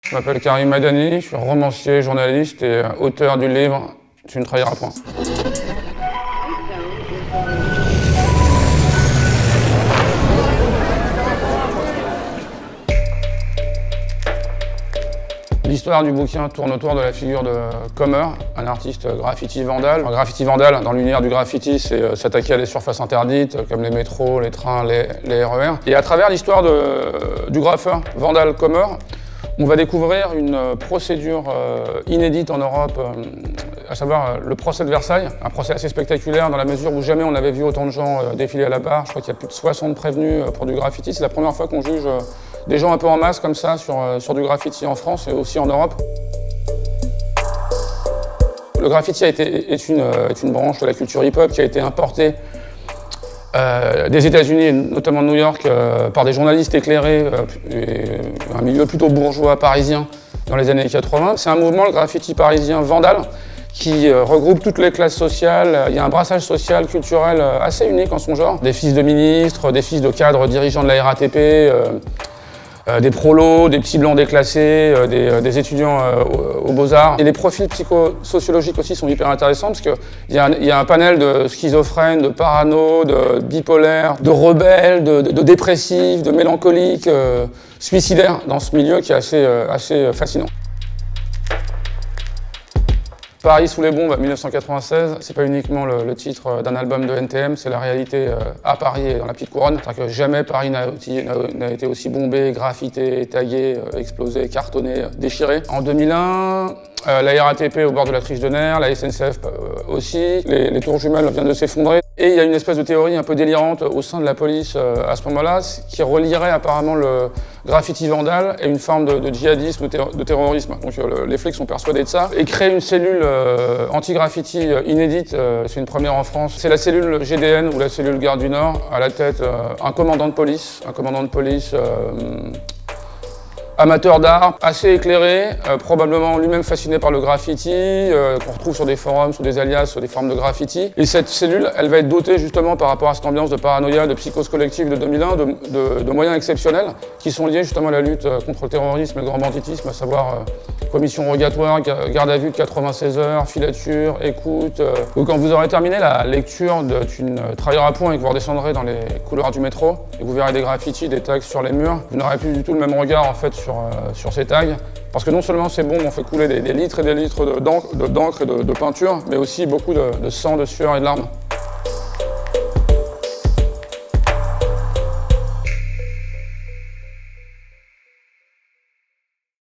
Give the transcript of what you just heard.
Je m'appelle Karim Madani, je suis romancier, journaliste et auteur du livre « Tu ne trahiras point ». L'histoire du bouquin tourne autour de la figure de Commer, un artiste graffiti vandale. Un graffiti vandale, dans l'univers du graffiti, c'est s'attaquer à des surfaces interdites, comme les métros, les trains, les RER. Et à travers l'histoire du graffeur vandale Commer, on va découvrir une procédure inédite en Europe, à savoir le procès de Versailles, un procès assez spectaculaire dans la mesure où jamais on n'avait vu autant de gens défiler à la barre. Je crois qu'il y a plus de 60 prévenus pour du graffiti. C'est la première fois qu'on juge des gens un peu en masse comme ça sur du graffiti en France et aussi en Europe. Le graffiti est une branche de la culture hip-hop qui a été importée des États-Unis, notamment de New York, par des journalistes éclairés, un milieu plutôt bourgeois parisien dans les années 80. C'est un mouvement, le graffiti parisien vandale, qui regroupe toutes les classes sociales. Il y a un brassage social, culturel assez unique en son genre. Des fils de ministres, des fils de cadres dirigeants de la RATP, des prolos, des petits blancs déclassés, des étudiants aux Beaux-Arts. Et les profils psychosociologiques aussi sont hyper intéressants parce qu'il y a un panel de schizophrènes, de parano, de bipolaires, de rebelles, de dépressifs, de mélancoliques, suicidaires dans ce milieu qui est assez fascinant. Paris sous les bombes, 1996, c'est pas uniquement le titre d'un album de NTM, c'est la réalité à Paris et dans la petite couronne. C'est-à-dire que jamais Paris n'a été aussi bombé, graffité, tagué, explosé, cartonné, déchiré. En 2001, la RATP au bord de la crise de nerfs, la SNCF aussi, les tours jumelles viennent de s'effondrer. Et il y a une espèce de théorie un peu délirante au sein de la police à ce moment-là, qui relierait apparemment le graffiti vandale et une forme de djihadisme, de terrorisme. Donc les flics sont persuadés de ça. Et créer une cellule anti-graffiti inédite, c'est une première en France. C'est la cellule GDN ou la cellule Garde du Nord, à la tête un commandant de police amateur d'art, assez éclairé, probablement lui-même fasciné par le graffiti, qu'on retrouve sur des forums, sur des alias, sur des formes de graffiti. Et cette cellule, elle va être dotée justement par rapport à cette ambiance de paranoïa, de psychose collective de 2001, de moyens exceptionnels qui sont liés justement à la lutte contre le terrorisme et le grand banditisme, à savoir commission rogatoire, garde à vue de 96 heures, filature, écoute. Donc quand vous aurez terminé la lecture de Tu ne trahiras point et que vous redescendrez dans les couloirs du métro, et que vous verrez des graffitis, des tags sur les murs, vous n'aurez plus du tout le même regard en fait sur ces tags. Parce que non seulement ces bombes ont fait couler des litres et des litres d'encre et de peinture, mais aussi beaucoup de sang, de sueur et de larmes.